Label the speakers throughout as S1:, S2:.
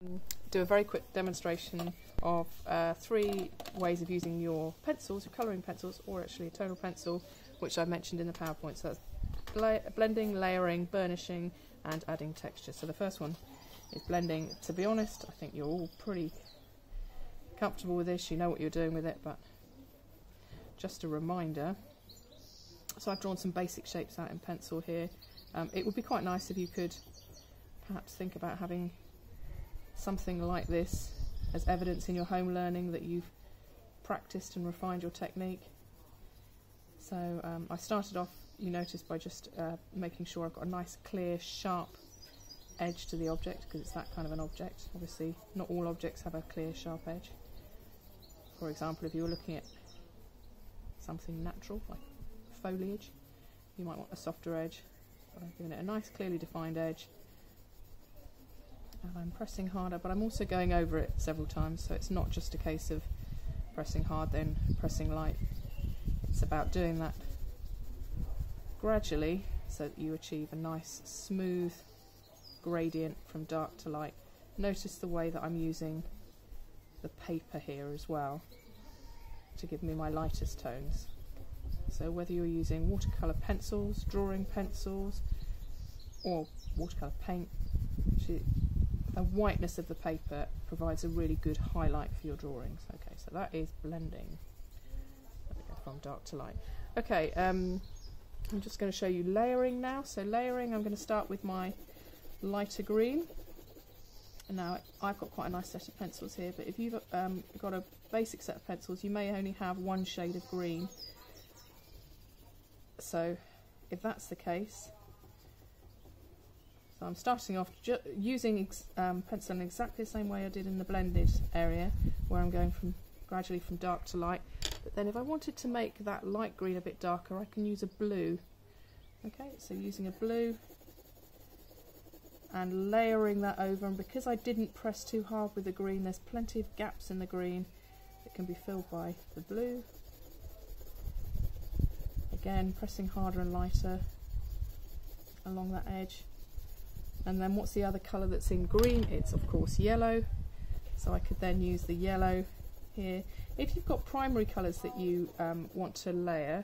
S1: Do a very quick demonstration of 3 ways of using your pencils, your colouring pencils, or actually a tonal pencil, which I mentioned in the PowerPoint. So that's blending, layering, burnishing, and adding texture. So the first one is blending. To be honest, I think you're all pretty comfortable with this, you know what you're doing with it, but just a reminder. So I've drawn some basic shapes out in pencil here. It would be quite nice if you could perhaps think about having something like this as evidence in your home learning that you've practiced and refined your technique. So I started off, you notice, by just making sure I've got a nice clear sharp edge to the object, because it's that kind of an object. Obviously not all objects have a clear sharp edge. For example, if you were looking at something natural like foliage, you might want a softer edge, but I'm giving it a nice clearly defined edge. And I'm pressing harder, but I'm also going over it several times, so it's not just a case of pressing hard then pressing light. It's about doing that gradually so that you achieve a nice smooth gradient from dark to light. Notice the way that I'm using the paper here as well to give me my lightest tones. So whether you're using watercolour pencils, drawing pencils, or watercolour paint, the whiteness of the paper provides a really good highlight for your drawings. Okay, so that is blending. There we go, from dark to light. Okay, I'm just going to show you layering now. So layering, I'm going to start with my lighter green. And now I've got quite a nice set of pencils here, but if you've got a basic set of pencils, you may only have one shade of green. So if that's the case, so I'm starting off using pencil in exactly the same way I did in the blended area, where I'm going gradually from dark to light. But then if I wanted to make that light green a bit darker, I can use a blue. Okay, so using a blue and layering that over, and because I didn't press too hard with the green, there's plenty of gaps in the green that can be filled by the blue. Again, pressing harder and lighter along that edge. And then what's the other colour that's in green? It's of course yellow, so I could then use the yellow here. If you've got primary colours that you want to layer,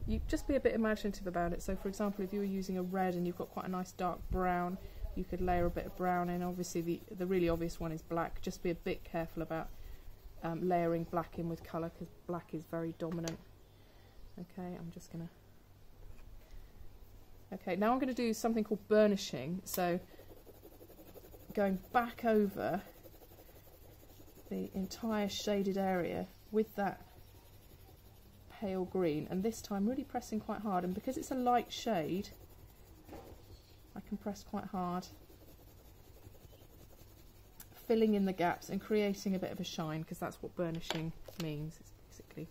S1: you just be a bit imaginative about it. So for example, if you were using a red and you've got quite a nice dark brown, you could layer a bit of brown in. Obviously the really obvious one is black. Just be a bit careful about layering black in with colour, because black is very dominant. Okay, I'm just gonna... Okay, now I'm going to do something called burnishing. So going back over the entire shaded area with that pale green, and this time really pressing quite hard, and because it's a light shade I can press quite hard, filling in the gaps and creating a bit of a shine, because that's what burnishing means. It's basically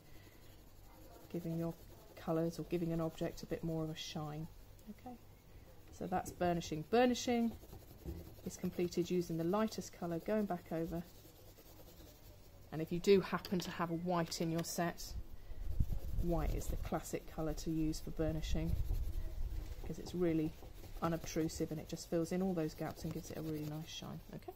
S1: giving your colours or giving an object a bit more of a shine. Okay, so that's burnishing. Burnishing is completed using the lightest colour, going back over, and if you do happen to have a white in your set, white is the classic colour to use for burnishing, because it's really unobtrusive and it just fills in all those gaps and gives it a really nice shine. Okay,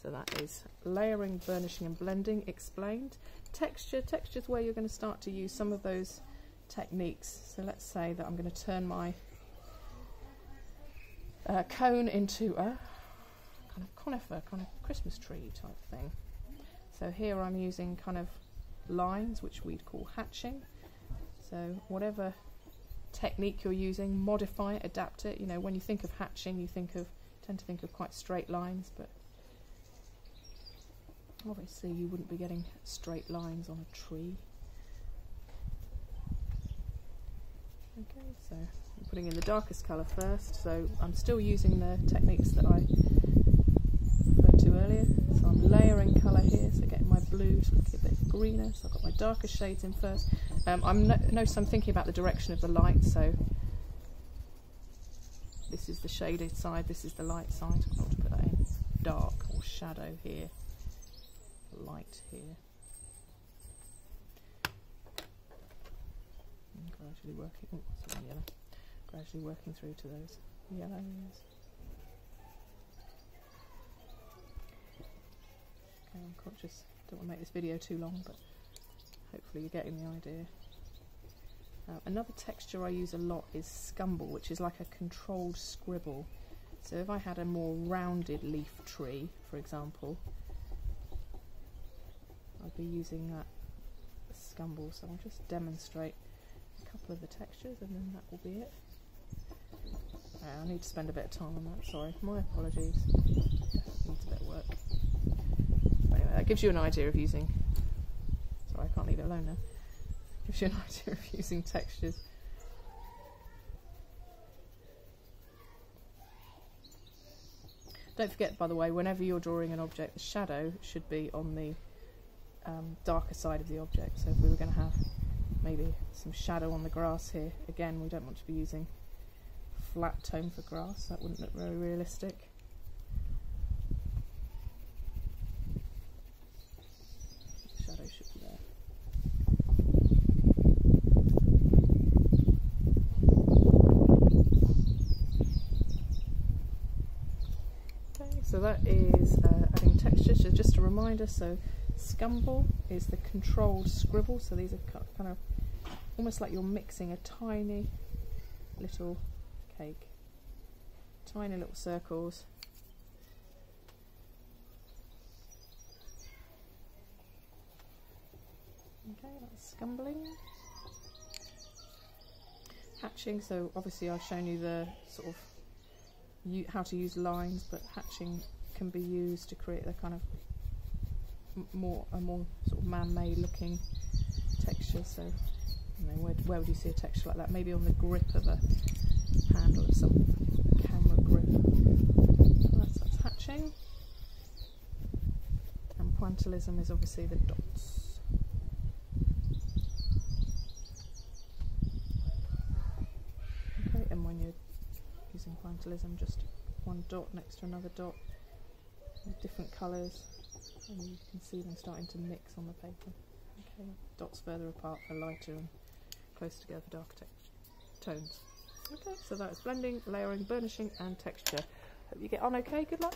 S1: so that is layering, burnishing and blending explained. Texture. Texture is where you're going to start to use some of those techniques. So let's say that I'm going to turn my cone into a kind of conifer, kind of Christmas tree type thing. So here I'm using kind of lines, which we'd call hatching. So whatever technique you're using, modify it, adapt it. You know, when you think of hatching, you tend to think of quite straight lines, but obviously you wouldn't be getting straight lines on a tree. Okay, so I'm putting in the darkest colour first, so I'm still using the techniques that I referred to earlier. So I'm layering colour here, so getting my blue to look a bit greener. So I've got my darkest shades in first. Notice I'm thinking about the direction of the light, so this is the shaded side, this is the light side. I want to put that in dark or shadow here, light here. Gradually working, yellow. Gradually working through to those yellows. conscious, don't want to make this video too long, but hopefully you're getting the idea. Another texture I use a lot is scumble, which is like a controlled scribble. So if I had a more rounded leaf tree, for example, I'd be using that scumble. So I'll just demonstrate a couple of the textures and then that will be it. I need to spend a bit of time on that, sorry, my apologies. Needs a bit of work. But anyway, that gives you an idea of using, sorry I can't leave it alone now. Gives you an idea of using textures. Don't forget, by the way, whenever you're drawing an object, the shadow should be on the darker side of the object. So if we were going to have maybe some shadow on the grass here, again, we don't want to be using flat tone for grass, that wouldn't look very realistic. The shadow should be there. So that is adding texture. So just a reminder, so scumble is the controlled scribble, so these are kind of almost like you're mixing a tiny little cake, tiny little circles. Okay, that's scumbling. Hatching, so obviously I've shown you the sort of how to use lines, but hatching can be used to create the kind of a more sort of man-made looking texture. So, you know, where would you see a texture like that? Maybe on the grip of a handle of some camera grip. That's hatching. And pointillism is obviously the dots. Okay, and when you're using pointillism, just one dot next to another dot with different colours, and you can see them starting to mix on the paper. Okay, dots further apart for lighter and close together for darker tones. Okay, so that's blending, layering, burnishing and texture. Hope you get on okay, good luck.